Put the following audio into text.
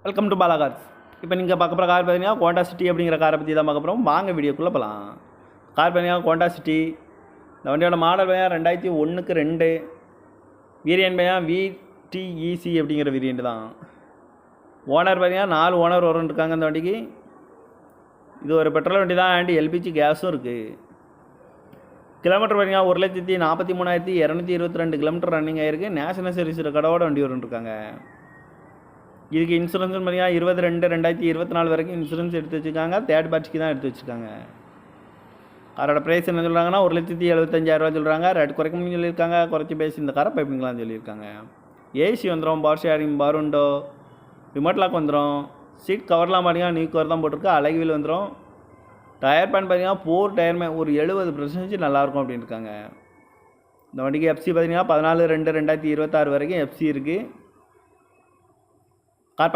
Welcome to Bala cars. இப்போ நீங்கள் பார்க்க போகிற கார் பார்த்தீங்கன்னா ஹோண்டா சிட்டி அப்படிங்கிற காரை பற்றி தான் பார்க்க போகிறோம். வாங்க வீடியோக்குள்ளே போகலாம். கார் பார்த்தீங்கன்னா ஹோண்டா சிட்டி. இந்த வண்டியோட மாடல் பார்த்தீங்கன்னா 2001-2. வேரியன்ட் பார்த்தீங்கன்னா VTEC அப்படிங்கிற வேரியண்ட் தான். ஓனர் பார்த்தீங்கன்னா 4 ஓனர் வரும்னு இருக்காங்க இந்த வண்டிக்கு. இது ஒரு பெட்ரோல் வண்டி தான், அண்ட் LPG கேஸும் இருக்குது. கிலோமீட்டர் பார்த்தீங்கன்னா 1,43,222 கிலோமீட்டர் ரன்னிங் ஆகிருக்கு. நேஷனல் சர்வீஸ் கடவோட வண்டி வரும்னு இருக்காங்க. இதுக்கு இன்சூரன்ஸ் பார்த்தீங்கன்னா 22/2024 வரைக்கும் இன்சூரன்ஸ் எடுத்து வச்சுருக்காங்க. தேர்ட் பார்ட்டிக்கு தான் எடுத்து வச்சுருக்காங்க. காரோட ப்ரைஸ் என்ன சொல்கிறாங்கன்னா 1,75,000 சொல்கிறாங்க. ரேட் குறைக்க முடியும்னு சொல்லியிருக்காங்க. குறைச்சி பேசி இந்த காரை பைப்பிங்களான்னு சொல்லியிருக்காங்க. ஏசி வந்துடும், power sharing, power window, remote lock வந்துடும். சீட் கவர்லாம் பார்த்தீங்கன்னா நியூ கவர் தான் போட்டிருக்கு. அழகு வீல் வந்துடும். டயர் பேன் பார்த்தீங்கன்னா 4 டயருமே ஒரு 70% நல்லாயிருக்கும் அப்படின்னு இருக்காங்க. இந்த வண்டிக்கு FC பார்த்தீங்கன்னா 14/2/2026 வரைக்கும் FC இருக்குது.